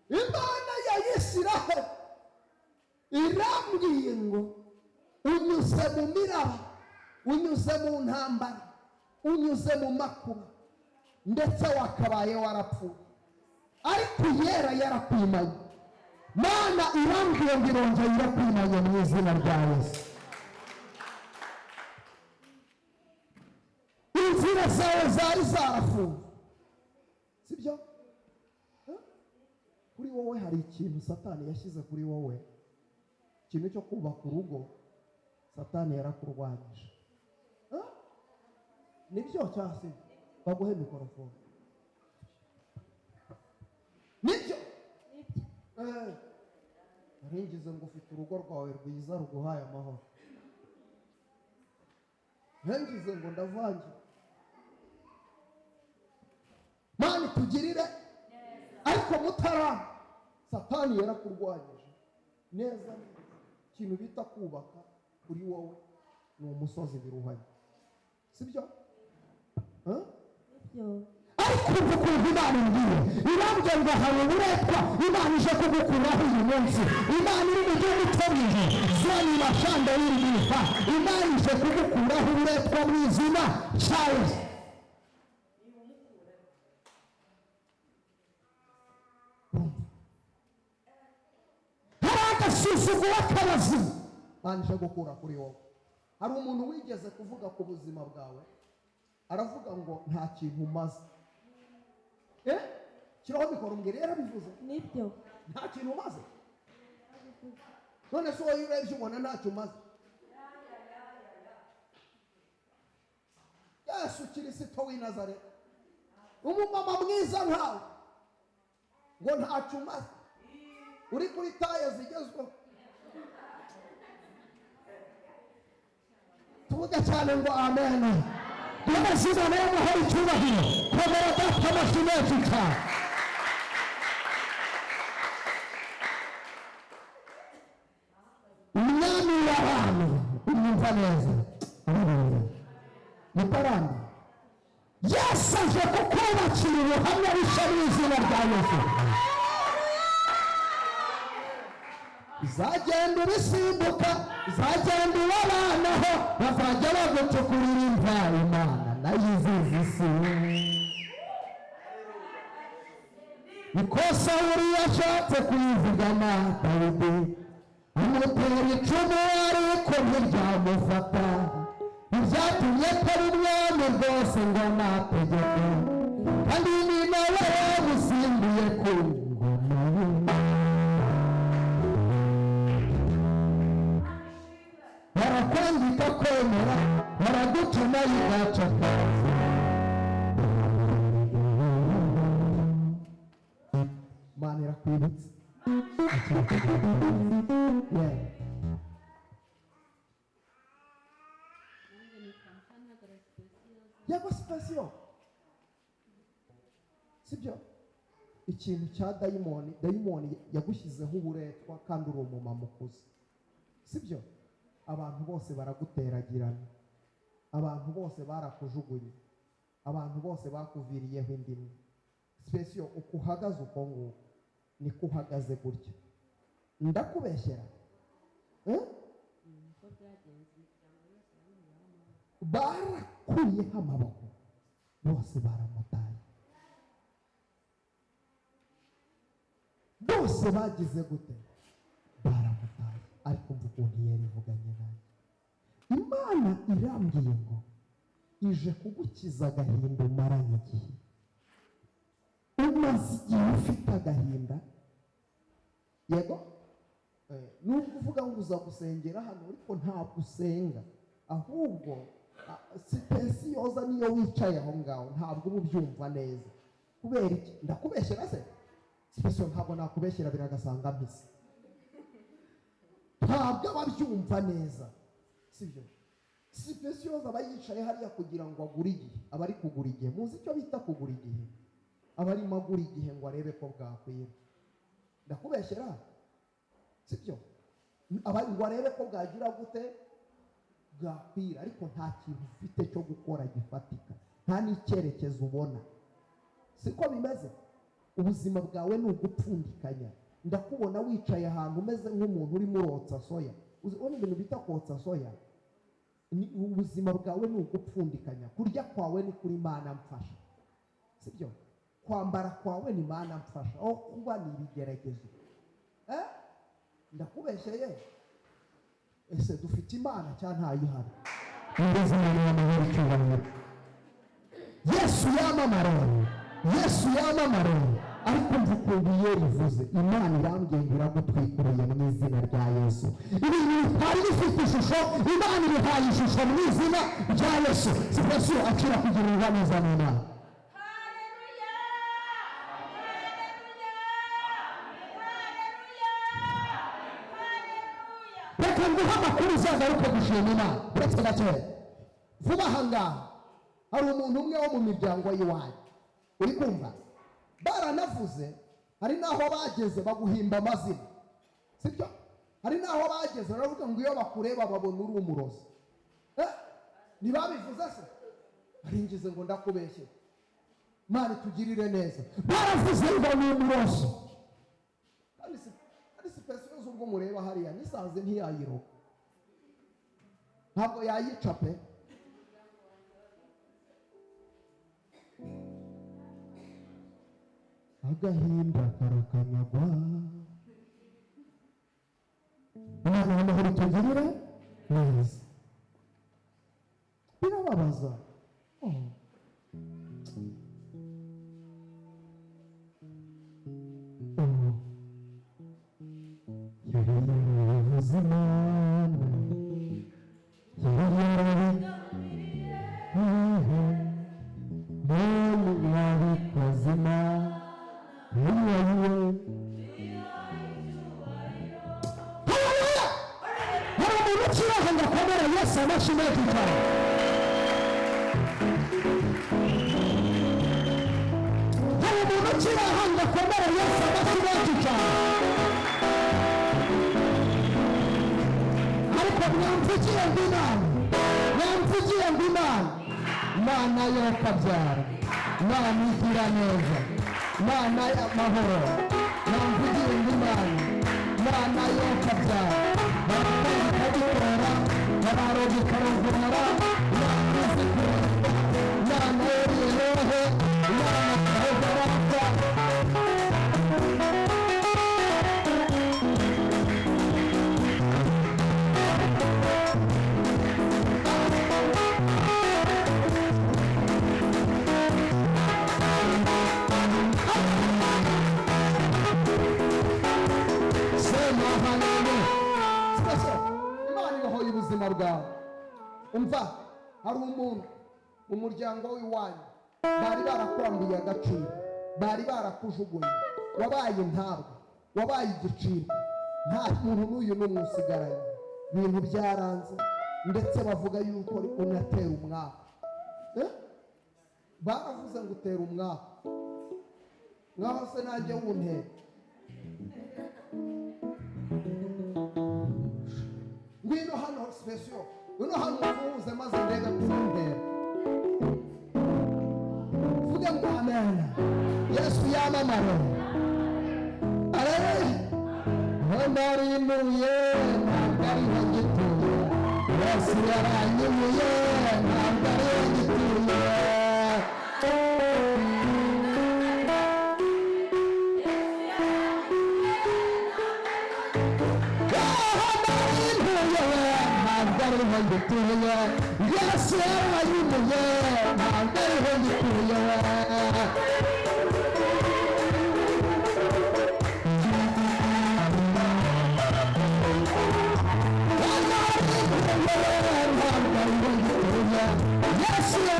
Imana ya Isiraheli irambwiye ngo unyuze mu miraba, unyuze mu ntambara, unyuze mu makuba, ndetse wakabaye warapfuye, ariko yera yarakwimanye. Mana irambwiye ngo irongera irakwimanye mu izina rya Yesu. Inzira zawe zari zarafunze, sibyo? Kuri wowe hari ikintu Satani yashyize kuri wowe, ikintu cyo kubaka urugo. Satani yarakurwanyije. Nibyo cyase baguhe mikorofone. Nibyo ngize ngo ufite urugo rwawe rwiza ruguhaye amahoro. Ngize ngo ndavange. Mani tugirire ariko mutara. Satani yarakurwanyije neza. Ikintu bita kubaka kuri wowe ni umusozi biruhanye, sibyo? Ariko uvuga Imana ngiye irambye ngo hari uburetwa Imana ije kugukuraho uyu munsi. Imana iri mu gihugu cy'ijuru zani mashanda y'irifa. Imana ije kugukuraho uburetwa mu izina rya Yesu. Hari agasuzuguro k'abazimu Imana ije gukura kuri wowe. Hari umuntu wigeze kuvuga ku buzima bwawe, aravuga ngo nta kintu umaze. Kiraho mikoro mbwira yarabivuze. Nibyo. Nta kintu umaze. None so wowe urebye ubona ntacyo umaze. Yesu Kristo w'i Nazareti, umumama mwiza nkawe, ngo ntacyo umaze, uri kuri taye zigezweho. Tuvuge cyane ngo amen. Amazina nayo hari icyubahiro. Komera data amashyi menshi cyane. Umwami w'abami umwumva neza. Mutaramba Yesu aje kukubakira ubuhamya bushya mu izina rya Yesu. Uzagenda ubisimbuka, uzagenda ubabanaho, bazajya bagucukurira imva. Imana nayo izizi isi. Niko Sawuli yashatse kuyivugana Dawidi, amutera icumu ariko ntiryamufata. Ibyatumye atari umwami rwose ngo amategeko, kandi ni nawe yamusimbuye ku ngoma ye. Barakwandika kwemera, baragutuma yigaca kazi. Mana irakwibutse. Yego sipasiyo, sibyo? Ikintu cya dayimoni yagushyizeho uburetwa kandi uri umumama ukuze, sibyo? Abantu bose baraguteragirana, abantu bose barakujugunye, abantu bose bakuviriyeho indimi. Sipesiyo, uko uhagaze uko nguko niko uhagaze gutya. Ndakubeshyera? Barakuyeho amaboko, bose baramutaye, bose bagize gute? Baramutaye. Ariko mvuga ukuntu yari ivuganye nawe. Imana irambwiye ngo ije kugukiza agahinda umaranye igihe. Umaze igihe ufite agahinda, yego? Nubwo uvuga ngo uza gusengera hano, ariko ntabwo usenga, ahubwo sipesiyoza niyo wicaye aho ngaho ntabwo uba ubyumva neza. Kubera iki? Ndakubeshyera se? Sipesiyo ntabwo nakubeshyera biragasanga mpise. Ntabwo aba abyumva neza, sibyo? Sipesiyoza aba yicaye hariya kugira ngo agure igihe. Aba ari kugura igihe. Muzi icyo bita kugura igihe? Aba arimo agura igihe ngo arebe ko bwakwira. Ndakubeshyera, sibyo? Aba ngo arebe ko bwagira gute? Bwakwira. Ariko nta kintu ufite cyo gukora gifatika, nta n'icyerekezo ubona. Siko bimeze? ubuzima bwawe ni ugupfundikanya. Ndakubona wicaye ahantu umeze nk'umuntu urimo urotsa soya. Ubona ibintu bita kotsa soya. Ubuzima bwawe ni ugupfundikanya. Kurya kwawe ni kuri Mana mfasha, sibyo? Kwambara kwawe ni Mana mfasha, aho kuba ni ibigeragezo. Ndakubeshyeye? Ese dufite Imana cyangwa ntayihari? Yesu yamamara, Yesu yamamara. Ariko mvukundu yerivuze Imana irambwira gutwikuriye mu izina rya Yesu. Ibintu bitari bifite ishusho, Imana irihaye ishusho mu izina rya Yesu. Sipesiyo akira kugira uruhaniza mu Imana. Reka nguhe amakuru uzagaruke gushima Imana. Uretse gake vuba aha ngaha hari umuntu umwe wo mu miryango y'iwanyu, uri kumva? Baranavuze, hari naho bageze baguhimba amazina, sibyo? Hari naho bageze baravuga ngo iyo bakureba babona uri umurozi. Ntibabivuze se? Aringize ngo ndakubeshye. Imana tugirire neza. Baravuze ngo ni umurozi. Kandi sipesiyo z'ubwo mureba hariya nisanze ntiyayiroga, ntabwo yayica pe. Agahinda karakanyagwa. Imana y'amahoro itugirire neza. Birababaza. Yari yarabivuze Imana, yari yarabigambiriye, none yabikoze Imana. Haleluya! Hari umuntu ukiraho ngo akomere Yesu amashyi menshi cyane. Hari umuntu ukiraho ngo akomere Yesu amashyi menshi cyane. Ariko mwamvugiye ngo Imana, mwamvugiye ngo Imana, Imana yo kabyara, Imana igira neza, Imana y'amahoro, mwamvugiye ngo Imana, Imana yo kabyara, barakoze ikabikorera, bararoga ikarongorera, Imana izi kureba, Imana yoriye rohe, Imana kaheza rapfa. Ubuzima bwawe umva, hari umuntu mu muryango w'iwanyu bari barakwambiye agaciro, bari barakujugunye, wabaye ntabwo, wabaye igiciro, nta muntu n'uyu n'umwe usigaranye. Ibintu byaranze ndetse bavuga yuko unatera umwaka. Baravuze ngo utera umwaka, ngaho se nanjye wuntera. Ngwino hano sipesiyo, ngwino hano umuvuze maze ndebe kuntera. Vuga ngo amen. Yesu yamamare. Narinuye ntabwo ariho ngituye, Yesu yaranyuye ntabwo ariho ngituye. Yesu yaranyuye ntabwo ariho ngituye. Yes,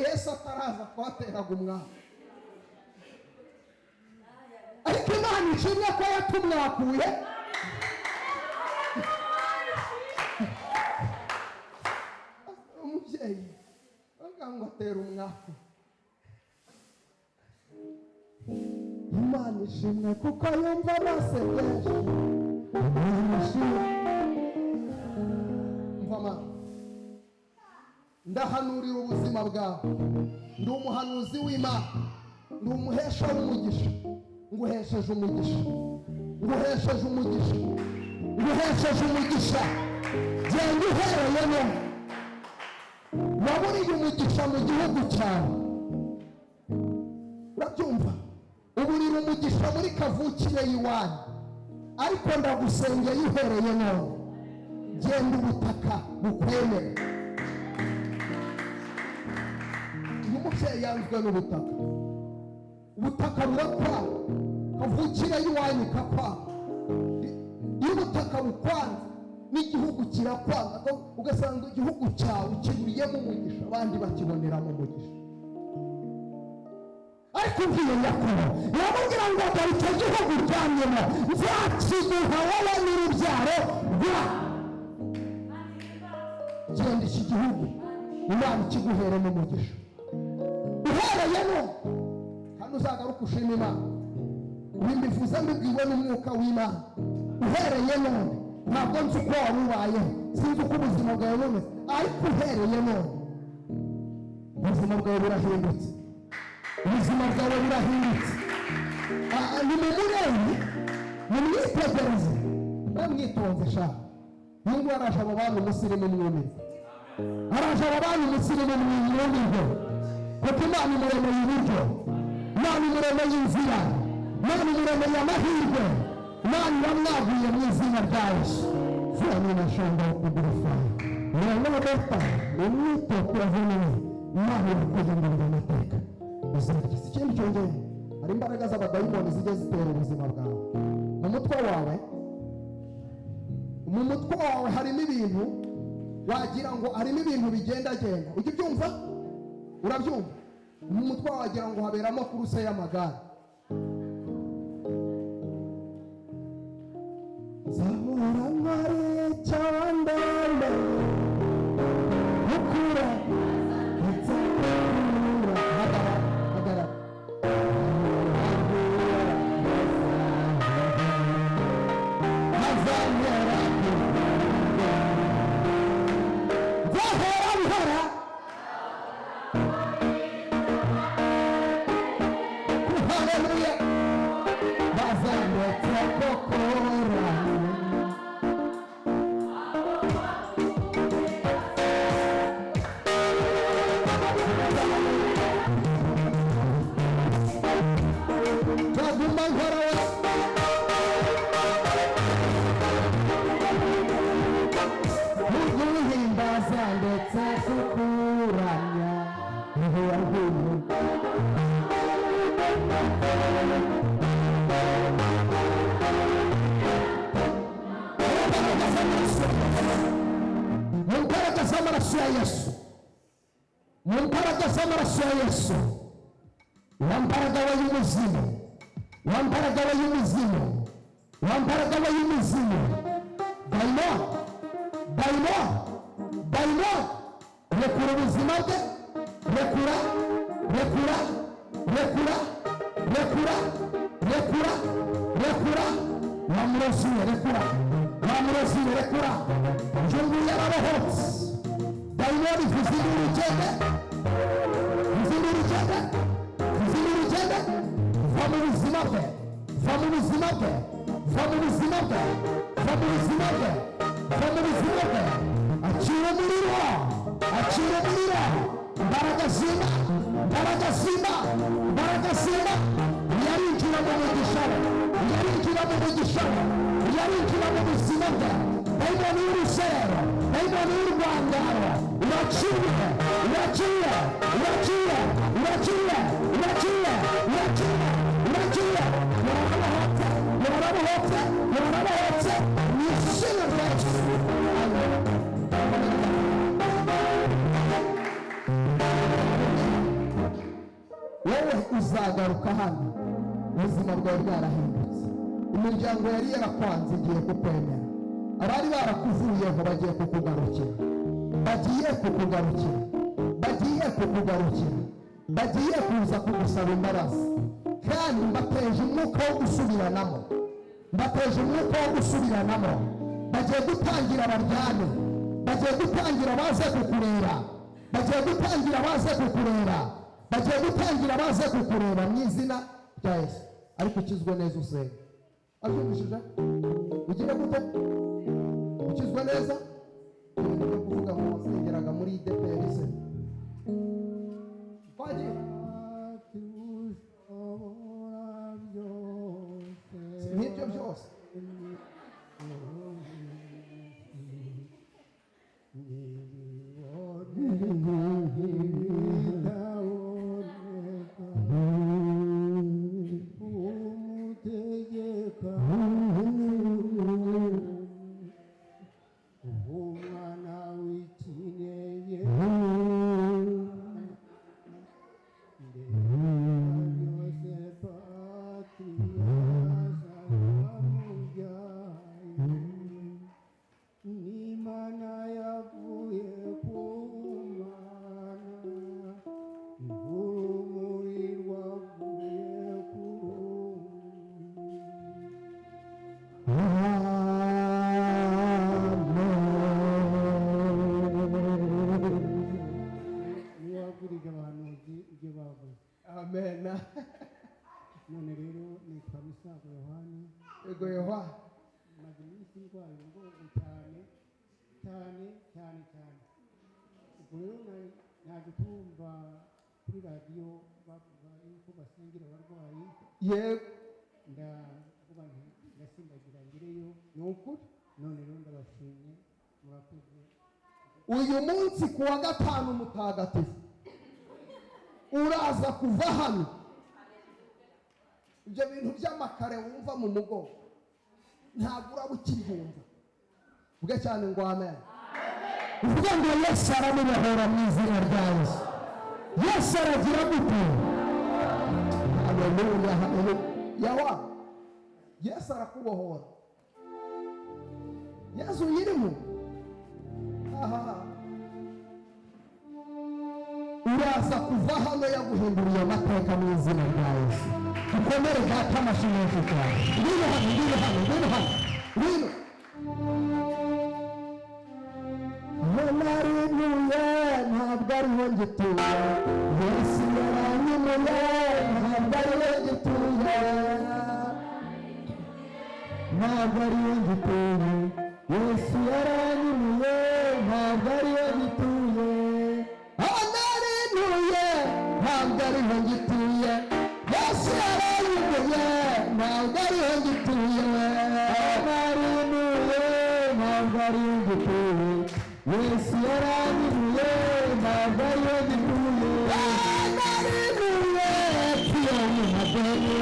Yesu ataraza kwateraga umwaka, ariko Imana ishimye ko yatumwakuye. Umubyeyi avuga ngo atera umwaka. Imana ishimwe kuko yumva amasengesho. Imana ishimwe. Mvama ndahanurira ubuzima bwawe. Ndi umuhanuzi w'Imana, ndi umuhesha w'umugisha. Nguhesheje umugisha, nguhesheje umugisha, nguhesheje umugisha. Genda uhereye none. Waburiye umugisha mu gihugu cyawe. Urabyumva? Uburira umugisha muri kavukire y'iwanyu, ariko ndagusengeye uhereye none. Genda ubutaka bukwemere. Umubyeyi yanzwe n'ubutaka. Ubutaka burakwa, kavukire y'iwanyu kakwa. Iyo ubutaka bukwanze n'igihugu kirakwanga, ugasanga igihugu cyawe kiburiyemo umugisha, abandi bakiboneramo umugisha. Ariko ugiye Yakobo yamubwira ngo dore icyo gihugu uryamyemo nzakiguha wowe n'urubyaro rwawe. Genda iki gihugu Imana ikiguheremo umugisha uhereye none, kandi uzagaruka ushima Imana. Ibi mbivuze mbibwiwe n'umwuka w'Imana. Uhereye none, ntabwo nzi uko wari ubayeho, sinzi uko ubuzima bwawe bumeze, ariko uhereye none ubuzima bwawe burahindutse. Ubuzima bwawe burahindutse. Ni mu murenge, mu mwitegereze, mwamwitonze shaka. Mungu araje abo bantu umusirimu mwumire, araje abo bantu umusirimu mwumire, kuko Imana imuremeye iburyo, Imana imuremeye inzira, Imana imuremeye amahirwe, Imana iramwaguye mu izina rya Yesu. Zani nashonga kugurufa nonodota umwitokuravuye Imana irakugendera amateka. Uzakisa ikindi cyongeye, hari imbaraga z'abadayimoni zijya zitera ubuzima bwawe. Mu mutwe wawe harimo ibintu wagira ngo harimo ibintu bigendagenda. Ujya ubyumva? Urabyumva? Mu mutwe wawe wagira ngo haberamo kuruse y'amagare. Zamura mare cyandambe ukura itzakura hagara Yesu, wambaraga w'umuzimu, wambaraga w'umuzimu, wambaraga w'umuzimu. Daimon, rekura ubuzima bwe, rekura. Wamuroziye, rekura. Njungu yarabohotse. Daimon vizindi urugende. Zimiri ugende, va mu buzima bwe, va mu buzima bwe, va mu buzima bwe, va mu buzima bwe, va mu buzima bwe. Acira umuriro, acira umuriro. Imbaraga zima, imbaraga zima, imbaraga zima. Yarinjira mu mugisha we, yarinjira mu mugisha we, yarinjira mu buzima bwe. Dayimoni y'urusero, dayimoni y'urwangaro, uraciye, uraciye, uraciye, uraciye, uraciye, uraciye, uraciye. Murabohotse, murabohotse, murabohotse. Mu izina rya Yesu. Wowe uzagaruka hano, ubuzima bwawe bwarahindutse. Imiryango yari yarakwanze igiye kukwemera, abari barakuvuyeho bagiye kukugarukira, bagiye kukugarukira, bagiye kukugarukira, bagiye kuza kugusaba imbabazi. Kandi mbateje umwuka wo gusubiranamo, mbateje umwuka wo gusubiranamo. Bagiye gutangira baryane, bagiye gutangira baze kukureba, bagiye gutangira baze kukureba, bagiye gutangira baze kukureba mu izina rya Yesu. Ariko ukizwe neza usenge. Abyumvishije? Ugire gute? Ukizwe neza? Ibintu byo kuvuga ngo wasengeraga muri DPR se. Kwaje? N'ibyo byose. Amen. None rero nitwa Misago Yohani. Ego Yohani. Maze iminsi ndwaye ubwoba cyane. Ubwo rero naje kumva kuri radiyo bavuga yuko basengera abarwayi. Yego. Ndavuga nti ndasindagira ngireyo. Ni ukuri. None rero ndabashimye murakoze. Uyu munsi kuwa gatanu mutagatifu uraza kuva hano, ibyo bintu by'amakare wumva mu mugongo ntabwo uraba ukibumva. Vuga cyane ngo amen. Uvuga ngo Yesu aramubohora mu izina rya Yesu. Yesu aragira gute? Haleluya, haleluya. Yawa, Yesu arakubohora. Yesu yirimo. Uraza kuva hano yaguhinduriye amateka mu izina rya Yesu. Ukomere data amashimwe cyane. Ngwino hano, ngwino hano, ngwino hano, ngwino. Haleluya, ntabwo ariho ngituye. Yesu yaranyumuye, ntabwo ariho ngituye. Ntabwo ariho ngituye. Yesu yaranyumuye, ntabwo ariho ngituye. Ntabwo ariho ngituye. Yesu yaranyumuye, ntabwo ariho ngituye. Yaranyumuye, ntabwo ariho ngituye. Yesu yaranyumuye, ntabwo ariho ngituye. Yaranyumuye, kiyoni madeni.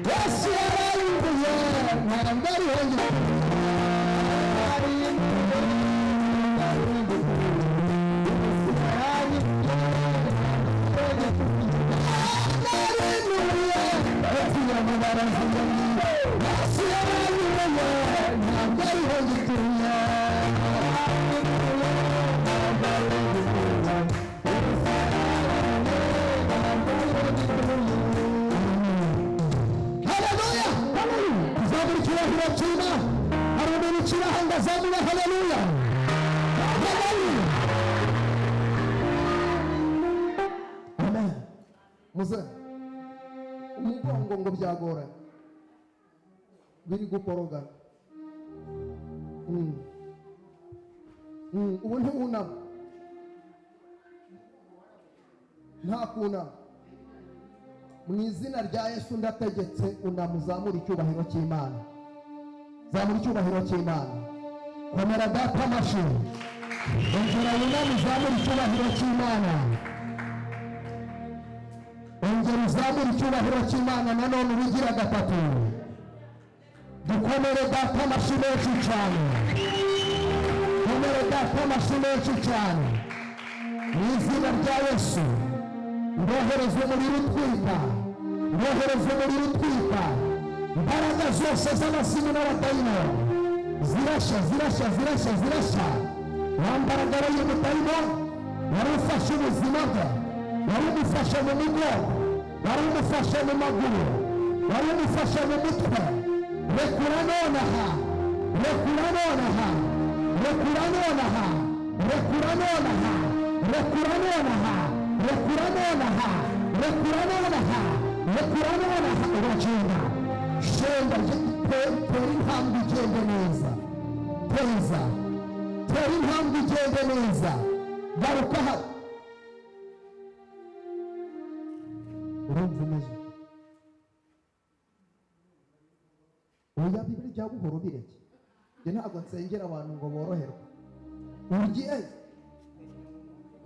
Yesu yaranyumuye, ntabwo ariho ngituye. Muze umugongo ngo byagoranye biri gukorogana. Ubu ntiwunama, nta kunama. Mu izina rya Yesu ndategetse unamuzamura icyubahiro cy'Imana. Zamura icyubahiro cy'Imana. Komera data amashyi. Ongera wuname uzamura icyubahiro cy'Imana. Ongera uzamura icyubahiro cy'Imana nanone ubigira gatatu. Dukomere data amashyi menshi cyane. Komere data amashyi menshi cyane. Mu izina rya Yesu ndohereza umuriro utwika. Ndohereza umuriro utwika. Imbaraga zose z'abasimu n'abadayimoni zirashya zirashya zirashya zirashya. Wambaraga y'umudayimoni wari ufashe ubuzima bwe, wari umufashe mu mugongo, wari umufashe mu maguru, wari umufashe mu mutwe. Rekura nonaha, rekura nonaha, rekura nonaha, rekura nonaha, rekura nonaha, rekura nonaha, rekura nonaha, rekura nonaha. Uragenda shenda tera intambwe igende neza. Teza tera intambwe igende neza. Garuka hano. Urumva umeze oya Bibiri jya buhoro bireke. Njye ntabwo nsengera abantu ngo boroherwe. Ugiye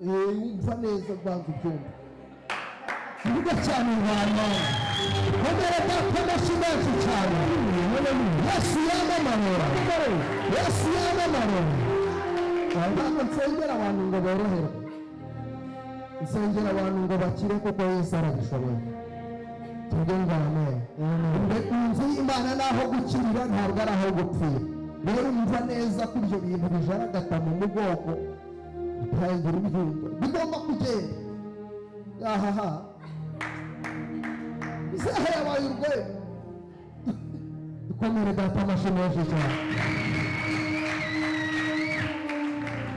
wumva neza banza ubyumva. Vuga cyane Rwanda. Komera data amashyi menshi cyane. Yesu yamamara. Yesu yamamara. Ntabwo nsengera abantu ngo boroherwe. Nsengera abantu ngo bakire kuko Yesu arabishoboye. Tugenga amen. Inzu y'Imana naho gukirira ntabwo ari aho gupfira. Rero umva neza ko ibyo bintu bijaragata mu mugongo utangira ubyumva. Bigomba kugenda. Ahaha. Isaha yabaye urwego. Dukomere data amashyi menshi cyane.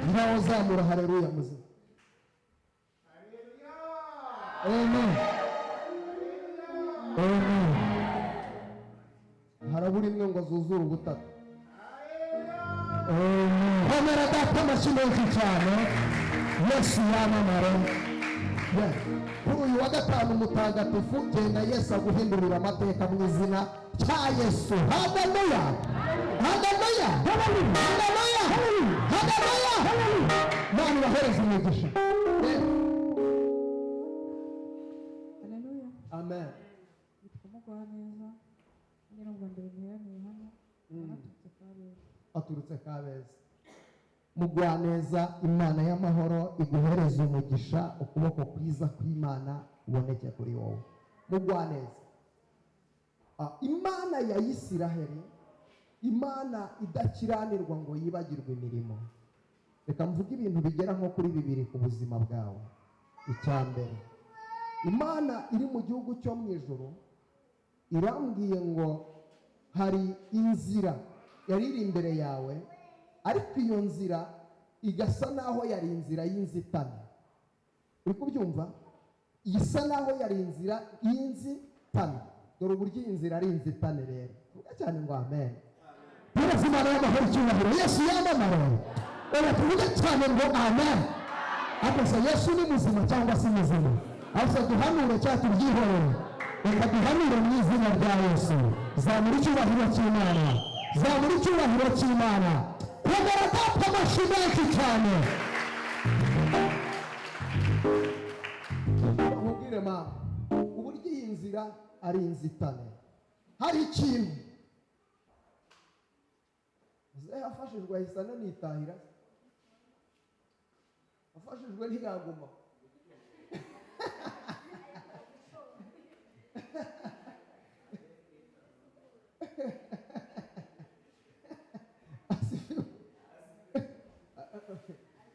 Ngaho zamura haleluya muzima. Amen. Amen. Harabura imwe ngo zuzure ubutaka. Amen. Komera data amashyi menshi cyane. Yesu yamamara. Kuri uyu wa gatanu mutagatifu genda Yesu aguhindurira amateka mu izina cya Yesu. Haleluya. Haleluya. Haleluya. Haleluya. Nani bahereza umugisha. Amen. Neza. Ngira ngo ndebere hano. Aturutse Kabeza. Mugwaneza Imana y'amahoro iguhereza umugisha, ukuboko kwiza kw'Imana uboneke kuri wowe. Mugwaneza. Imana ya Isiraheli, Imana idakiranirwa ngo yibagirwe imirimo. Reka mvuge ibintu bigera nko kuri 2 ku buzima bwawe. Icyambere, Imana iri mu gihugu cyo mu ijuru irambwiye ngo hari inzira yari iri imbere yawe, ariko iyo nzira igasa naho yari inzira y'inzitane. Uri kubyumva? Isa naho yari inzira y'inzitane. Dore uburyo iyi nzira ari inzitane rero. Vuga cyane ngo amen. Yesu Imana y'amahoro icyubahiro. Yesu yamamara. Tuvuge cyane ngo amen. Akose Yesu ni muzima cyangwa si muzima? Asa duhanure cyangwa tubyihorere. Reka duhanure mu izina rya Yesu. Zamura icyubahiro cy'Imana. Zamura icyubahiro cy'Imana. Komera data amashyi menshi cyane. Nkubwire mama, uburyo iyi nzira ari inzitane. Hari ikintu yafashijwe ahise ananitahira. Afashijwe ntiyaguma.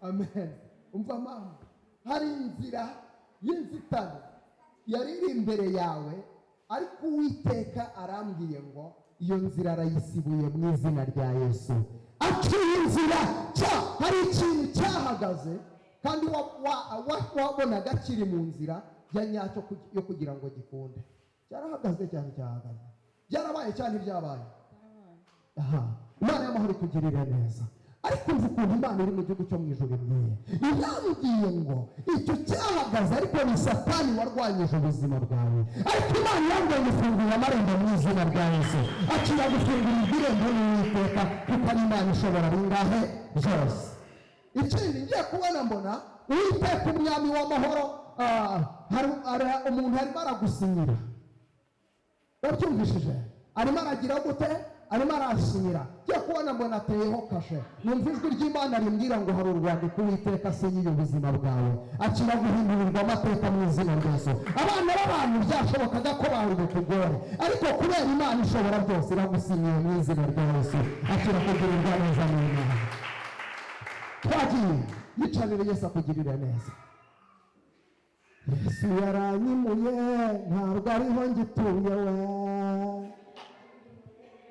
Amen. Umva mama, hari inzira y'inzitane yari iri imbere yawe, ariko Uwiteka arambwiye ngo iyo nzira arayisibuye mu izina rya Yesu. Akiri inzira hari ikintu cyahagaze kandi wabonaga kiri mu nzira ya nyacyo yo kugira ngo gikunde. Cyarahagaze cyane cyahagaze. Byarabaye cyane byabaye. aha Imana y'amahoro ikugirira neza. Ariko nzi ukuntu Imana iri mu gihugu cyo mu ijuru imwiye. Yambwiye ngo icyo cyahagaze ariko ni Satani warwanyije ubuzima bwawe. Ariko Imana yambwiye gufungura amarembo mu izina rya Yesu. Akira gufungura irembo n'Uwiteka kuko ari Imana ishobora bingahe byose. Ikindi ngiye kubona mbona Uwiteka umwami w'amahoro, hari umuntu arimo aragusinyira. Wabyumvishije? Arimo aragira gute? Arimo arasinyira. Ngiye kubona mbona ateyeho kashe. Numva ijwi ry'Imana rimbwira ngo hari urwandiko Uwiteka asinyiye ubuzima bwawe. Akira guhindurirwa amateka mu izina rya Yesu. Abana b'abantu byashobokaga ko bari bukugore, ariko kubera Imana ishobora byose iragusinyiye mu izina rya Yesu. Akira kugirirwa neza mu Imana. Twagiye yicanire Yesu akugirire neza. Yesu yaranyimuye ntabwo ariho ngituye we.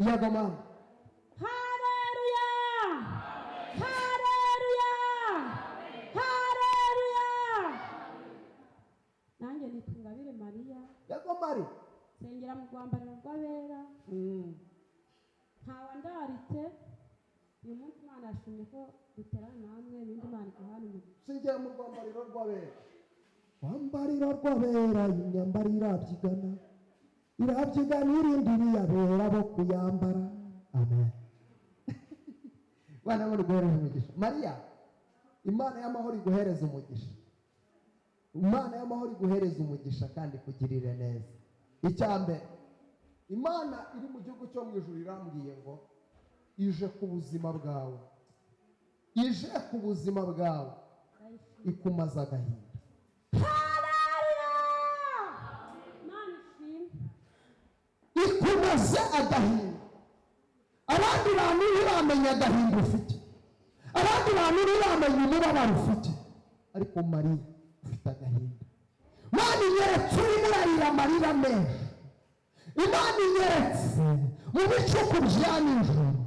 Yego mama. Haleluya! Haleluya! Haleluya! Nanjye nitwa Ingabire Mariya. Yego Mari. Sengera mu rwambariro rw'abera. Ntawa ndaritse. Uyu munsi Imana yashimye ko duterana namwe ibindi Imana iguhana umugisha. Sengera mu rwambariro rw'abera. Rwambariro rw'abera imyambaro irabyigana. Irabyigana irindi riyabera bo kuyambara. Amen. Bana muri guhereza umugisha. Mariya, Imana y'amahoro iguhereza umugisha. Imana y'amahoro iguhereza umugisha kandi kugirire neza. Icyambere, Imana iri mu gihugu cyo mu ijuru irambwiye ngo ije ku buzima bwawe. Ije ku buzima bwawe. Ikumaza agahinda. Ikumaze agahinda. Abandi bantu ntibamenya agahinda ufite. Abandi bantu ntibamenya umubabaro ufite. Ariko Mariya ufite agahinda. Imana inyeretse urimo urarira amarira menshi. Imana inyeretse mu bicuku bya nijoro.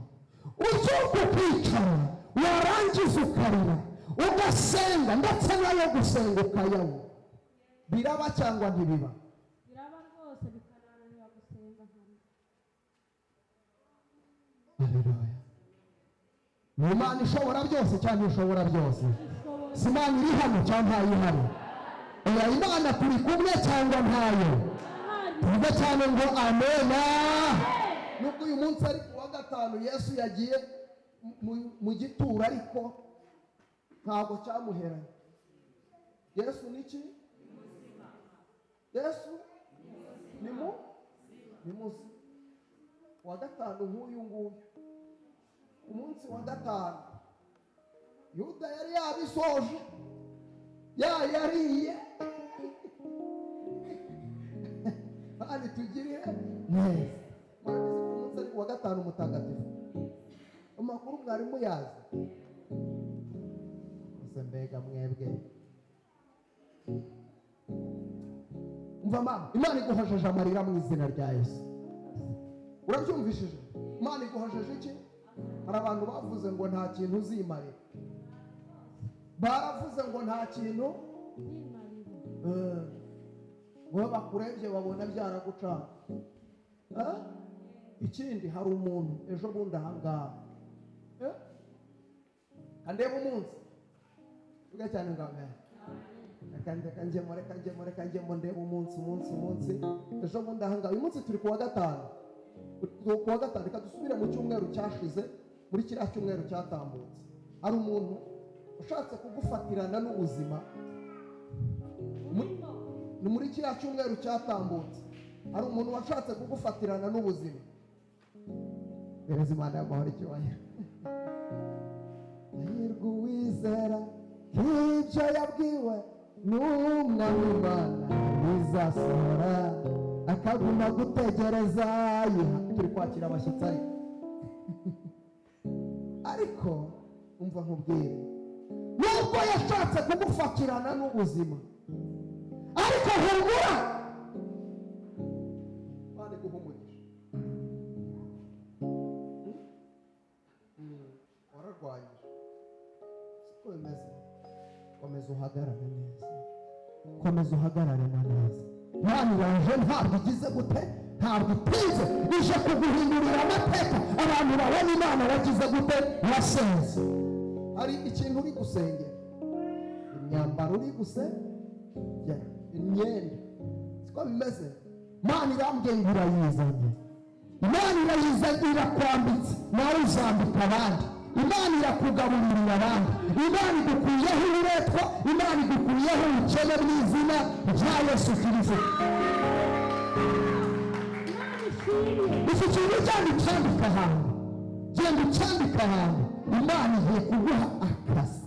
Uzuka ukicara warangiza ukarira ugasenga ndetse nayo gusenga ukayanywa. Biraba cyangwa ntibiba? Biraba rwose bikananira gusenga hamwe. Haleluya. Ni Imana ishobora byose cyangwa ishobora byose? Si Imana iri hano cyangwa ntayo ihari? Oya, Imana turi kumwe cyangwa ntayo? Tuvuge cyane ngo amena. Nubwo uyu munsi ari kuwa gatanu Yesu yagiye mu gituro ariko ntabwo cyamuheranye. Yesu ni iki? Yesu ni muzima. Wa gatanu nk'uyu nguyu, umunsi wa gatanu Yuda yari yabisoje, yariye. Kandi tugirire neza. Umunsi ari wa gatanu mutagatifu. Amakuru mwari muyazi? Mbega mwebwe. Umva mama, Imana iguhojeje amarira mu izina rya Yesu. Urabyumvishije? Imana iguhojeje iki? Hari abantu bavuze ngo nta kintu uzimarira. Baravuze ngo nta kintu wowe bakurebye babona byaragucana. Ikindi hari umuntu ejo bundi ahangaha andeba umunsi uga cyane ngame reka njyemo ndeba umunsi ejo bundi ahangaha. Uyu munsi turi kuwa gatanu. Reka dusubire mu cyumweru cyashize, muri kiriya cyumweru cyatambutse. Hari umuntu ushatse kugufatirana n'ubuzima. Ni muri kiriya cyumweru cyatambutse hari umuntu washatse kugufatirana n'ubuzima. Bereza Imana y'amahoro icyubahiro. Hahirwa uwizera ibyo yabwiwe n'Umwami Imana bizasohora, akaguma gutegereza. Turi kwakira abashyitsi ariko umva nkubwire, nubwo yashatse kugufatirana n'ubuzima ariko humura, Imana iguha umugisha. Wararwanyije siko bimeze. Komeza uhagarare neza, komeza uhagarare neza. Imana yaje ntabwo igize gute, ntabwo itize, ije kuguhindurira amateka abantu babona imana wagize gute wasenze. Hari ikintu uri gusengera, imyambaro uri gusengera, imyenda, siko bimeze. Imana irambwiye ngo irayizanye, Imana irayizanye irakwambitse, nawe uzambika abandi. Imana irakugaburira abandi, Imana igukuyeho uburetwa, Imana igukuyeho ubukene mu izina rya Yesu Kristo. Iki kintu cyane cyandika ahantu, genda ucyandika ahantu. Imana igiye kuguha akazi.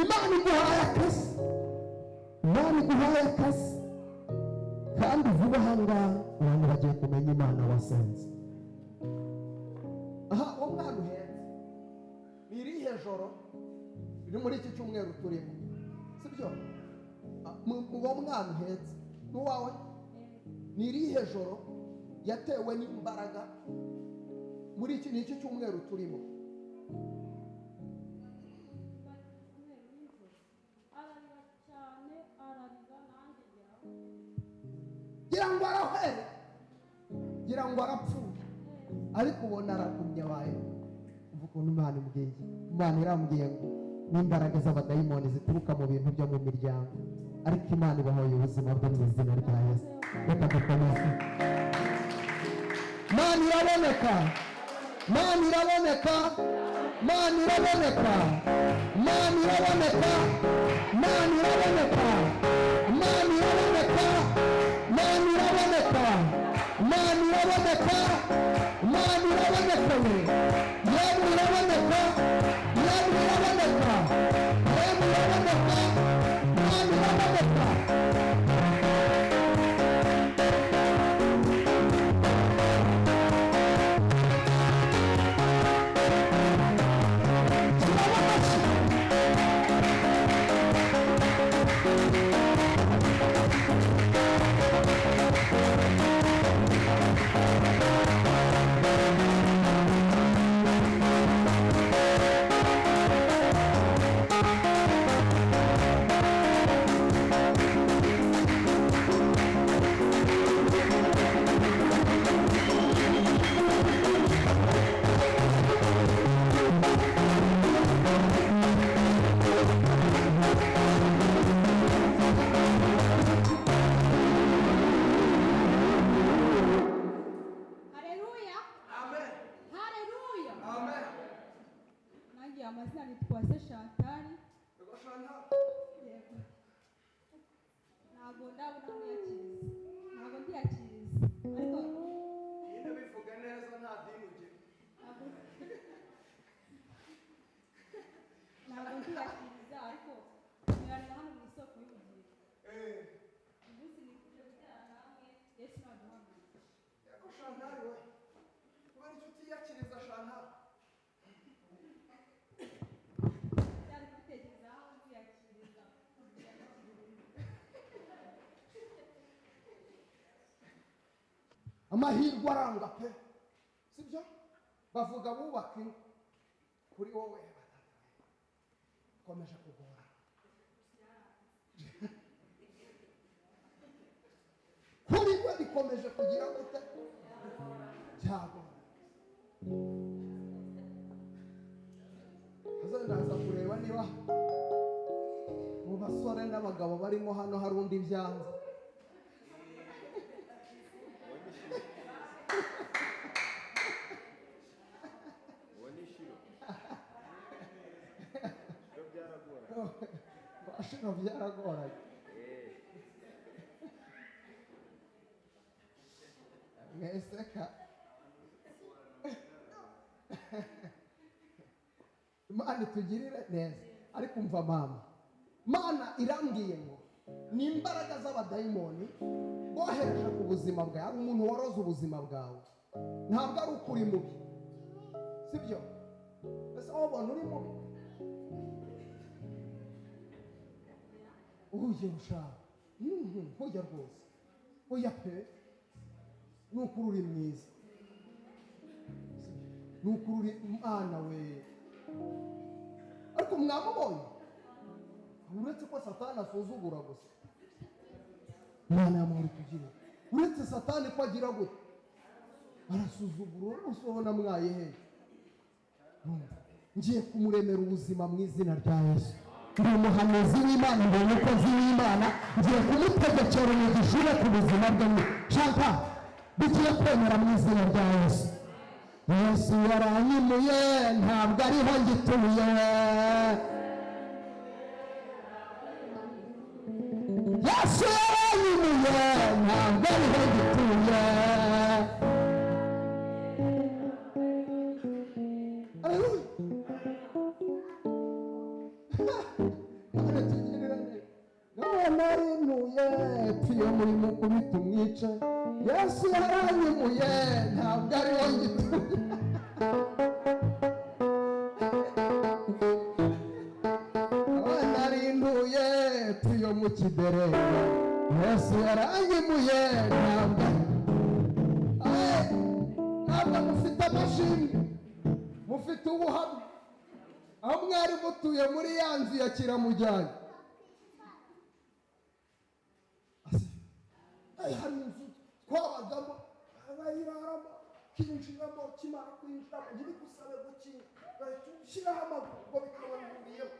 Imana iguhaye akazi, Imana iguhaye akazi, kandi vuba aha ngaha abantu bagiye kumenya Imana wasenze. Aha, uwo mwana uhetse ni irihe joro riri muri iki cyumweru turimo, sibyo? Uwo mwana uhetse n'uwawe ni irihe joro yatewe n'imbaraga muri iki cyumweru turimo? Gira ngo arahwere, gira ngo arapfuye, ariko ubona aragumye abaye. Umva ukuntu Imana imbwiye. Imana irambwiye ngo n'imbaraga z'abadayimoni zituruka mu bintu byo mu miryango, ariko Imana ibahoye ubuzima bwo mu izina rya Yesu. Reka dukomeze. Imana iraboneka, Imana iraboneka, Imana iraboneka, Imana iraboneka, Imana iraboneka, Imana iraboneka, Imana iraboneka, Imana iraboneka, Imana iraboneka, Yesu iraboneka, Yesu iraboneka, Yesu iraboneka, Imana iraboneka. Amazina nitwa Chantal. Ntabwo ndabona niyakiriza, ntabwo ndiyakiriza, ariko Yinde bivuga neza nta dini ugira. ntabwo ndiyakiriza, ariko nyarana hano mu isoko y'ubugingo. Umunsi nikuje gutera namwe Yesu naduhamiriza. Yego Chantal we, kubera icyo utiyakiriza Chantal? Amahirwe aranga pe, sibyo? Bavuga bubaka ingo, kuri wowe komeje kugora. Kuri we bikomeje kugira gute? Cyagora. Ndaza kureba niba mu basore n'abagabo barimo hano hari undi byanze. Bashino byaragoranye. Mweseka. Imana tugirire neza, ariko umva mama, Imana irambwiye ngo ni imbaraga z'abadayimoni bohereje ku buzima bwawe. Ari umuntu waroze ubuzima bwawe, ntabwo ari ukuri mubi, sibyo? Ese aho ubona uri mubi? Uhuye ushaka hoya rwose, hoya pe, ni ukuri uri mwiza, ni ukuri uri mwana we. Ariko mwamubonye uretse ko Satani asuzugura gusa. Imana y'amahoro tugire. Uretse satani ko agira gute, arasuzugura, usohona mwaye he. Ngiye kumuremera ubuzima mu izina rya Yesu. Ndi umuhanuzi w'Imana, ndi umukozi w'Imana, ngiye kumutegekera umugisha ube ku buzima bwe. Shaka bigiye kwemera mu izina rya Yesu. Yesu yaranyimuye, ntabwo ariho ngituye. Yesu yaranyimuye, ntabwo ariho ngituye. Narinuye pfiye muri mukubita umwice. Yesu yaranyimuye, ntabwo ariho ngituye. Narinuye pfiye mu kidereva. Yesu yaranyimuye, ntabwo mufite amashimwe, mufite ubuhamya. Aho mwari mutuye muri ya nzu ya kiramujyanye, hari inzu twabagamo, abayiraramo, kinjiramo, kimara kwinjiramo ntibigusabe gukinga, ugahita ushyiraho amaguru ngo bikabahuriyeho.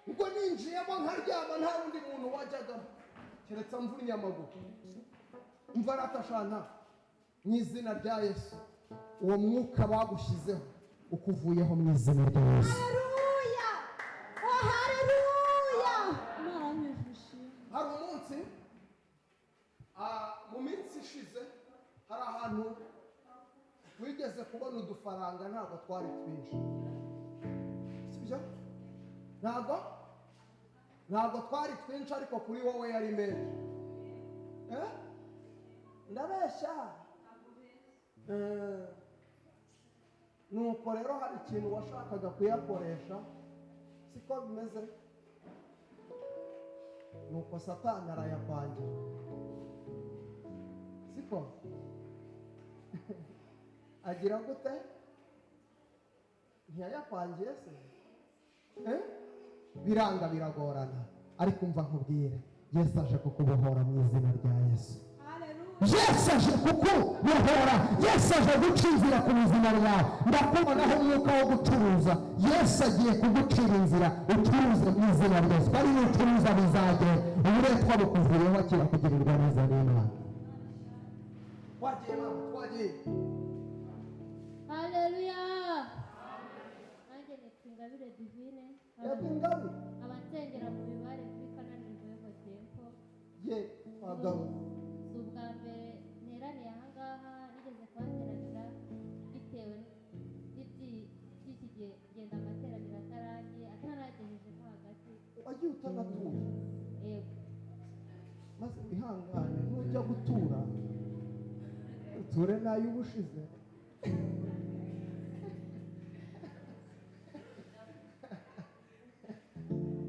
Ubwo ninjiyemo nkaryama nta wundi muntu wajyagamo keretse mvunnye amaguru. Umva ratashana mu izina rya Yesu, uwo mwuka bagushyizeho ukuvuyeho mu izina rya Yesu. Haleluya! Oh, haleluya! Hari umunsi mu minsi ishize, hari ahantu wigeze kubona udufaranga, ntabwo twari twinshi, sibyo? Ntabwo twari twinshi, ariko kuri wowe yari menshi. Ndabeshya. Nuko rero hari ikintu washakaga kuyakoresha, siko bimeze. Nuko satani arayapangira, siko agira gute? Ntiyayapangiye se? Biranga, biragorana, ariko umva nkubwire, Yesu aje kukubohora mu izina rya Yesu. Yesu aje kukubohora, Yesu aje guca inzira ku buzima bwawe. Ndakubonaho umwuka wo gucuruza. Yesu agiye kugucira inzira, ucuruze mu izina rya Yesu. Bari n'ucuruza bizagenda, uburetwa bukuvuyeho, akira kugirirwa neza n'Imana. Twagiye mama, twagiye. Haleluya! Nanjye nitwa Ingabire Divine. Ingabire? Abansengera mu bibare kuri Kanani Revival Temple. Ye, wagaho. Si ubwa mbere nteraniye aha ngaha, nigeze kuhateranira bitewe n'iki gihe ngenda amateraniro ataragejeje hagati. Wagiye utanatura? Yego. Maze wihangane, nujya gutura uture n'ay'ubushize.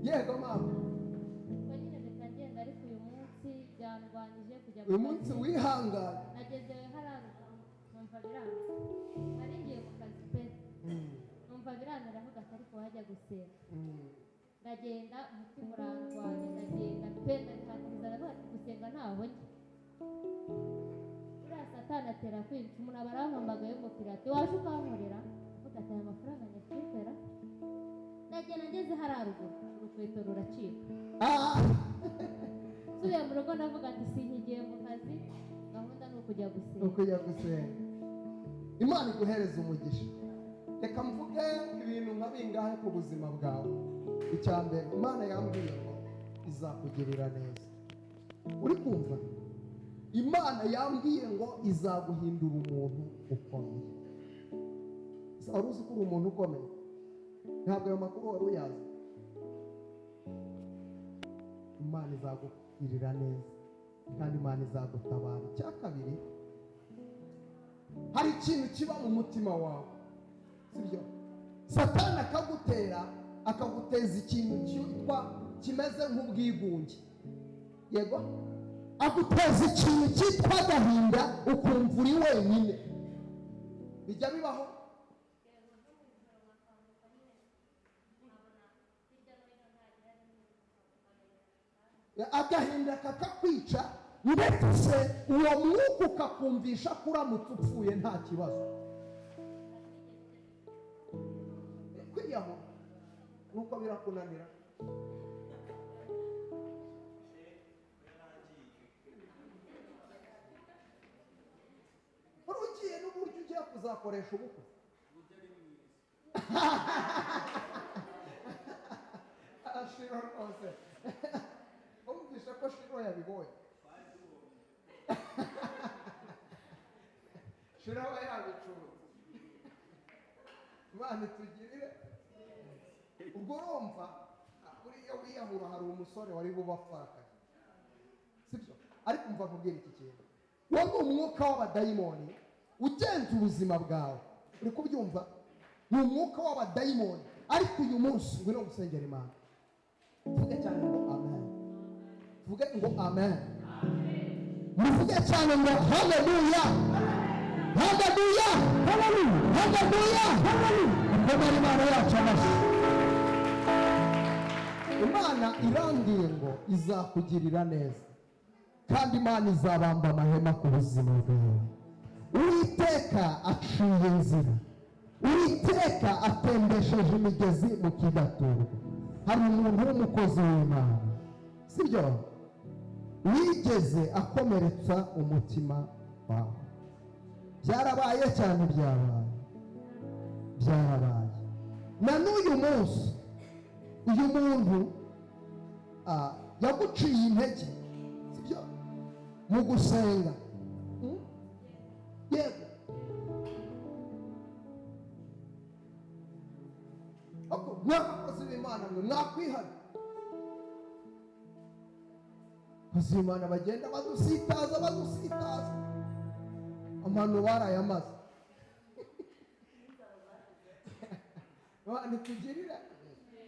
Yego mama. Ko nyine reka ngenda, ariko uyu munsi byandwanyije kujya uyu munsi wihangane. Nageze hararuguru numva biranze, nari ngiye mu kazi pe, numva biranze, ndavuga ati ariko wajya gusenga. Ndagenda umutima urandwanya, ndagenda pe, ndatangiza ndavuga ati gusenga ntaho njya. Uriya satani atera kwica umuntu, aba arampamagaye ngo pirate waje ukankorera, mvuga ati aya mafaranga nyakwitera. Ndagenda ngeze hararuguru, urukweto ruracika. Nsubiye mu rugo ndavuga ati sinkigiye mu kazi, gahunda ni ukujya gusenga. Imana iguhereza umugisha. Reka mvuge ibintu nka bingahe ku buzima bwawe. Icya mbere, Imana yambwiye ngo izakugirira neza. Uri kumva? Imana yambwiye ngo izaguhindura umuntu ukomeye. Wari uzi ko uri umuntu ukomeye? Ntabwo ayo makuru wari uyazi. Imana izagugirira neza kandi Imana izagutabara. Icya kabiri, hari ikintu kiba mu mutima wawe, sibyo? Satani akagutera, akaguteza ikintu kimeze nk'ubwigunge. Yego? Aguteza ikintu cyitwa agahinda, ukumva uri wenyine. Bijya bibaho? agahinda kakakwica ndetse uwo mwuka ukakumvisha ko uramutse upfuye nta kibazo. Kwiyahura nuko birakunanira. Urugiye n'uburyo ugiye kuzakoresha ubukwe. Shiro rwose umvisha ko Shiro yabibonye. Shiro we yabicuruza. Imana itugirire. Ubwo urumva buriya wiyahura hari umusore wari bubapfakaye, sibyo? Ariko umva nkubwira iki kintu, uwo ni umwuka w'abadayimoni ugenza ubuzima bwawe. Uri kubyumva? Ni umwuka w'abadayimoni. Ariko uyu munsi ngwino gusengera Imana. Tuvuge cyane ngo amen. Tuvuge ngo amen. Muvuge cyane ngo haleluya. Haleluya. Haleluya. Haleluya. Imana yacu amashyi. Imana irambwiye ngo izakugirira neza, kandi Imana izabamba amahema ku buzima bwawe. Uwiteka aciye inzira, Uwiteka atembesheje imigezi mu kidaturwa. Hari umuntu w'umukozi w'Imana, sibyo, wigeze akomeretsa umutima wawe. Byarabaye cyane, byarabaye. Na n'uyu munsi uyu muntu yaguciye intege, sibyo, mu gusenga. Yego, mwakozi b'Imana ngo mwakwihana. Abakozi b'Imana bagenda badusitaza, amano barayamaze. Ntitugirira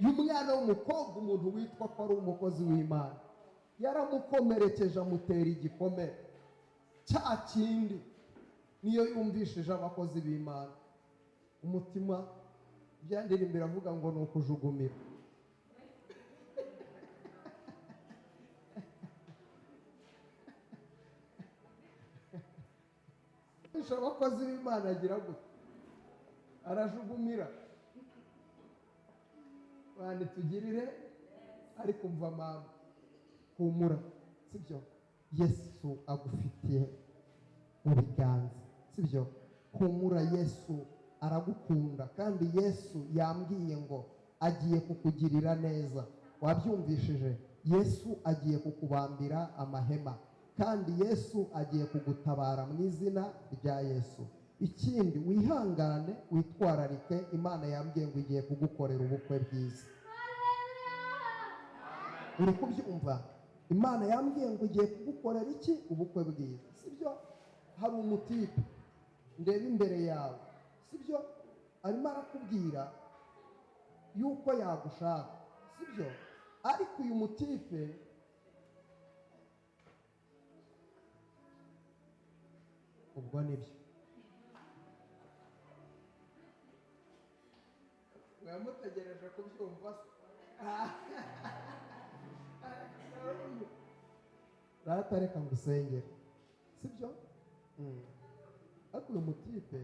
y'umwana w'umukobwa umuntu witwa ko ari umukozi w'Imana, yaramukomerekeje amutera igikomere cya kindi. Niyo yumvishije abakozi b'Imana umutima, byandirimbira avuga ngo ni ukujugumira. Abakozi b'Imana agira gute? Arajugumira. Bandi tugirire. Ariko mva mama, humura, sibyo, Yesu agufitiye mu biganza, sibyo. Humura, Yesu aragukunda, kandi Yesu yambwiye ngo agiye kukugirira neza. Wabyumvishije? Yesu agiye kukubambira amahema, kandi Yesu agiye kugutabara mu izina rya Yesu. Ikindi, wihangane, witwararike. Imana yambwiye ngo igiye kugukorera ubukwe bwiza. Uri kubyumva? Imana yambwiye ngo igiye kugukorera iki? Ubukwe bwiza, sibyo. Hari umutipe ndeba imbere yawe, sibyo, arimo arakubwira yuko yagushaka, sibyo. Ariko uyu mutipe ubwo nibyo mwamutegereje kubyumva se. Ratareka ngo usengere, sibyo. Ariko uyu mutipe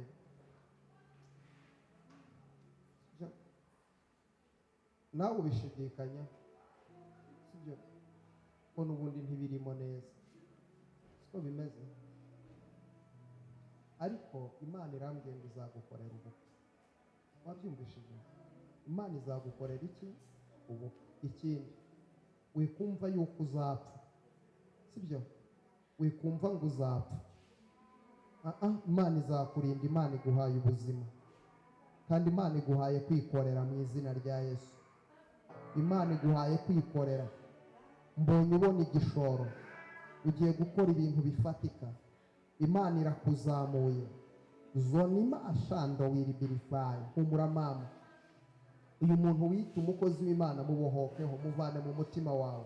nawe ubishidikanya, sibyo, ko n'ubundi ntibirimo neza, siko bimeze. Ariko Imana irambwiye ngo izagukorera ubukwe. Wabyumvishije? Imana izagukorera iki? Ubukwe. Ikindi, wikumva yuko uzapfa, sibyo, wikumva ngo uzapfa. Imana izakurinda. Imana iguhaye ubuzima, kandi Imana iguhaye kwikorera mu izina rya Yesu. Imana iguhaye kwikorera. Mbonye ubona igishoro, ugiye gukora ibintu bifatika. Imana irakuzamuye. Zonima ashando wiribirifaye. Humura mama, uyu muntu wita umukozi w'Imana mubohokeho, muvane mu mutima wawe,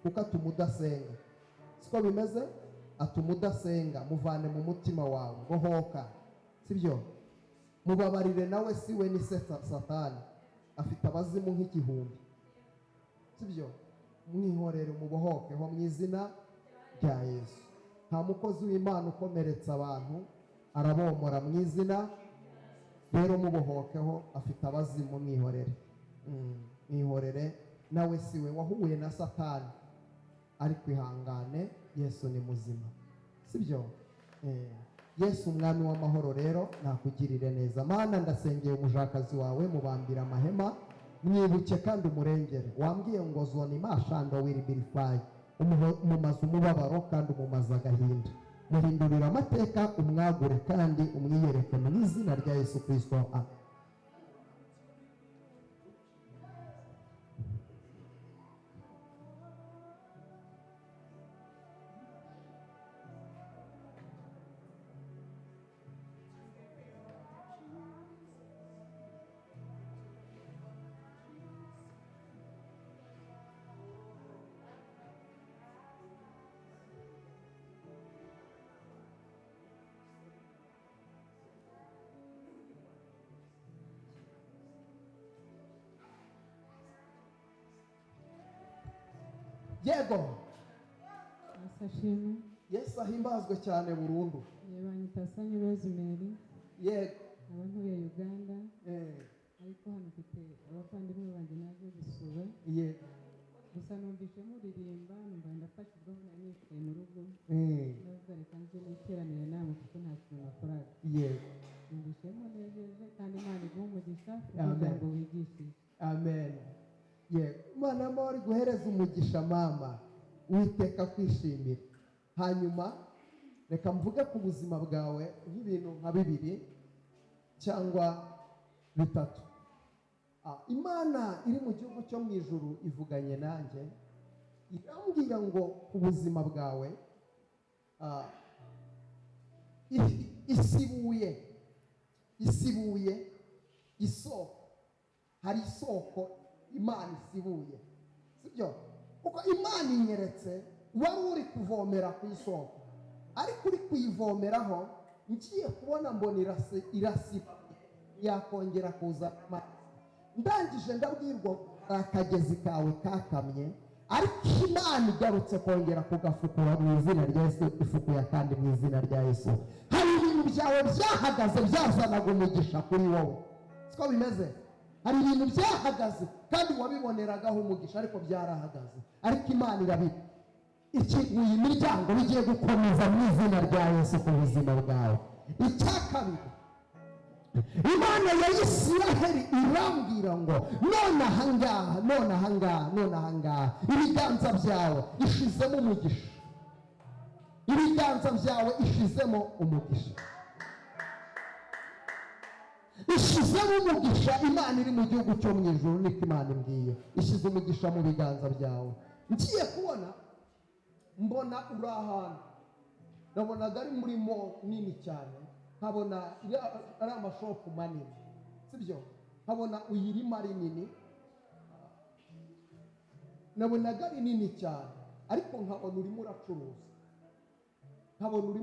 kuko atuma udasenga. Siko bimeze? Atuma udasenga, muvane mu mutima wawe, bohoka, sibyo. Mubabarire, nawe siwe ni Satani, afite abazimu nk'igihumbi, sibyo. mwihorere mubohokeho mu izina rya Yesu. Nta mukozi w'Imana ukomeretsa abantu, arabomora mu izina. Rero mubohokeho, afite abazimu, mwihorere. Mwihorere, nawe siwe wahuye na Satani, ariko ihangane, Yesu ni muzima, sibyo? Yesu umwami w'amahoro rero nakugirire neza. Mana, ndasengeye umujakazi wawe, mubambira amahema, mwibuke kandi umurengere. Wambwiye ngo zona imashando wiribirifayi, umumaze umubabaro kandi umumaze agahinda. Muhindurira amateka, umwagure kandi umwiyereke mu izina rya Yesu Kristo. Amen. Yego. Asashimwe. Yesu ahimbazwe cyane burundu. Yabanyita Sanyu Rosemary. Yego. Abantuye Uganda. Ariko hano mfite abavandimwe banjye naje gusura. Yego. Gusa numvise muririmba, numva ndafashijwe nicaye mu rugo. Ndavuga reka nze niteranire namwe kuko nta kintu nakoraga. Yego. Numvise munejeje kandi Imana iguhe umugisha kugira ngo wigishe. Amen. Yego. Imana y'amahoro guhereza umugisha mama, Uwiteka kwishimira. Hanyuma reka mvuge ku buzima bwawe nk'ibintu nka 2 cyangwa 3. Imana iri mu gihugu cyo mu ijuru ivuganye nanjye, irambwira ngo ku buzima bwawe isibuye isoko. Hari isoko Imana isibuye, sibyo? Kuko Imana inyeretse wari uri kuvomera ku isoko, ariko uri kuyivomeraho ngiye kubona mbona irasiba yakongera kuza amazi. Ndangije ndabwirwa akagezi kawe kakamye, ariko Imana igarutse kongera kugafukura mu izina rya Yesu, ifukuye kandi mu izina rya Yesu. Hari ibintu byawe byahagaze byazanaga umugisha kuri wowe, siko bimeze? Hari ibintu byahagaze kandi wabiboneragaho umugisha, ariko byarahagaze, ariko Imana irabika ikinguye imiryango bigiye gukomeza mu izina rya Yesu ku buzima bwawe. Icya kabiri, Imana ya Isiraheli irambwira ngo none ahangaha ibiganza byawe ishizemo umugisha, ibiganza byawe ishizemo umugisha, ishizemo umugisha. Imana iri mu gihugu cyo mu ijuru, niko Imana imbwiye, ishize umugisha mu biganza byawe. Ngiye kubona mbona uri ahantu, nabonaga ari muri mo nini cyane, nkabona ari amashopu manini, sibyo? Nkabona uyirima ari nini, nabonaga ari nini cyane, ariko nkabona urimo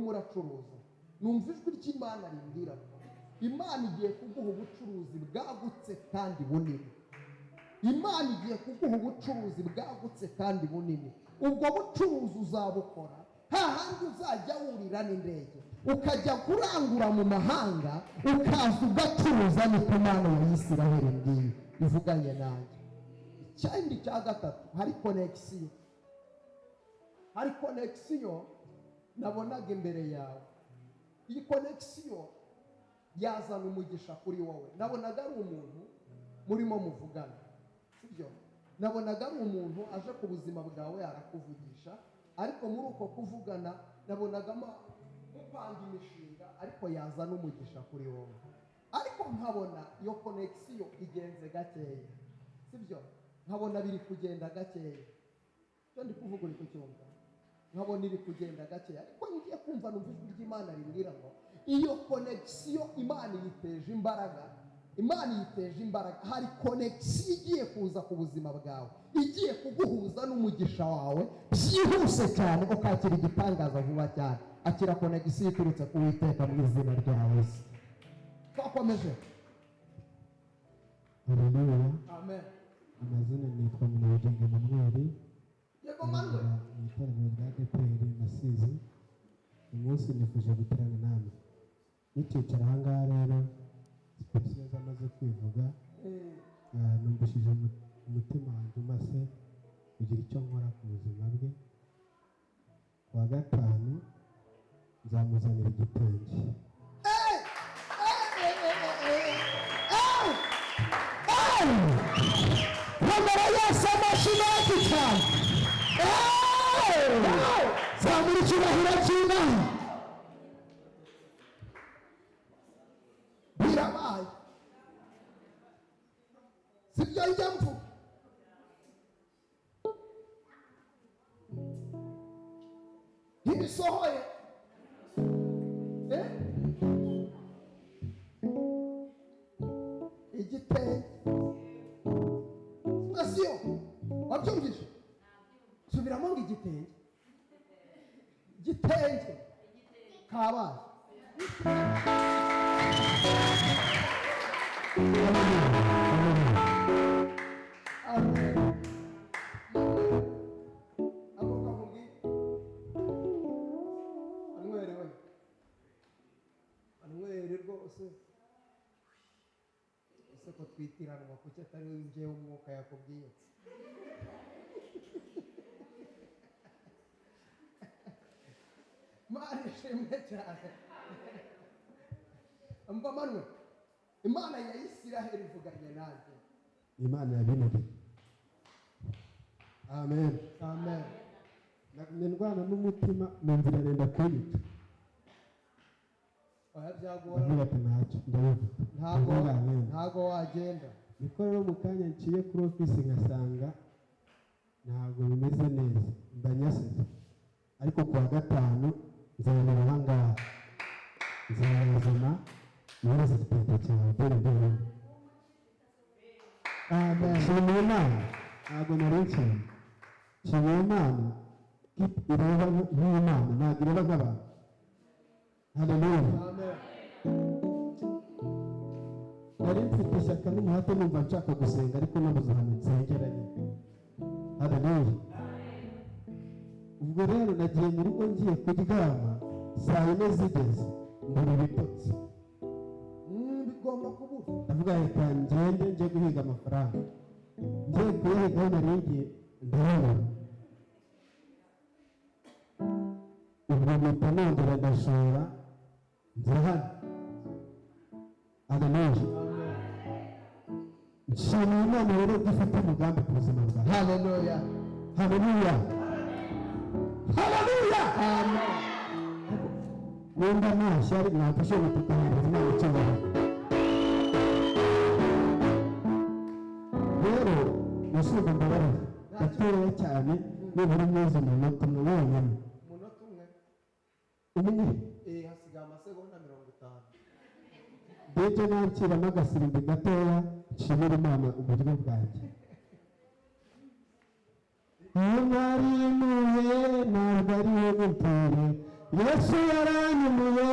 uracuruza. Numva ijwi ry'Imana rimbwira ngo Imana igiye kuguha ubucuruzi bwagutse kandi bunini. Imana igiye kuguha ubucuruzi bwagutse kandi bunini. Ubwo bucuruzi uzabukora hahandi uzajya wurira n'indege ukajya kurangura mu mahanga, ukaza ugacuruza. Niko Imana ya Isiraheli ngiye ivuganye nanjye. Ikindi cya 3, hari connection nabonaga imbere yawe. Iyi connection yazana umugisha kuri wowe. Nabonaga ari umuntu murimo muvugana, sibyo? Nabonaga ari umuntu aje ku buzima bwawe arakuvugisha, ariko muri uko kuvugana nabonaga mupanga imishinga, ariko yazana umugisha kuri wowe. Ariko nkabona iyo connection igenze gakeya, sibyo? Nkabona biri kugenda gakeya. Cyo ndi kuvuga uri kucyumva? Nkabona iri kugenda gakeya, ariko ngiye kumva numva ijwi ry'Imana rimbwira ngo iyo connection Imana yiteje imbaraga, hari connection igiye kuza ku buzima bwawe, igiye kuguhuza n'umugisha wawe byihuse cyane, ukakira igitangaza vuba cyane. Akira connection iturutse ku Uwiteka mu izina rya Yesu. Twakomeje. Haleluya. Amen. Amazina nitwa Munabujenge Emmanuel, yego Manuel mu iteraniro rya DPR Masizi uyu munsi nifuje guterana namwe nikicara aha ngaha rero sipesiyo zamaze kwivuga numvishije umutima wanjye umase kugira icyo nkora ku buzima bwe. Ku wa gatanu nzamuzanira igitenge. Kamera yose amashini yaki cyane zamura icyubahiro cy'Imana. Birabaye sibyo njya mvuga. Ntibisohoye igitenge sitasiyo wabyumvise subiramo ngo igitenge kabaye. anywere rwose ese ko twitiranwa kuki atari njyewe umwuka yakubwiye. Mari ishimwe cyane. Mba Manuel, Imana ya Isiraheli ivuganye nanjye. Imana yabinuriye. Amen. Amen. Ndwana n'umutima numvira renda kunyica. Oya byagora. Ndavuga ati ntacyo ndabivuga. Ntago wagenda. Niko rero mu kanya nciye kuri ofisi ngasanga ntabwo bimeze neza ndanyasize, ariko ku wa gatanu nzabona aha ngaha nzabazana nyohereza igitenge cyawe dore dore. Nshimiye Imana ntabwo nari nshimye. Nshimiye Imana ireba nk'Imana ntabwo ireba nk'abantu. Haleluya. Amen. Nari mfite ishyaka n'umuhate numva nshaka gusenga ariko nabuze ahantu nsengera nyine. Haleluya. Ubwo rero nagiye mu rugo ngiye kuryama saa yine zigeze mbura ibitotsi. Bigomba kubura. Ndavuga reka ngende njye guhiga amafaranga. Ngiye kuyahiga aho nari ngiye ndabona. Ubwo mpita nongera ndashora nza hano. Haleluya. Nshimiye Imana rero ko ifite umugambi ku buzima bwawe. Haleluya. Haleluya. Haleluya. Amen. Wenda nashyari mwafashe gutukanira Imana icyubahiro. Rero nasubiza mbabarira gatoya cyane nibura neza umunota umwe wonyine. Umunota umwe hasigaye amasegonda 50. ndetse nakiramo agasirimbi gatoya nshimira Imana uburyo bwanjye. Iyo mwari muhe ntabwo ari wowe mutere Yesu yaranyumuye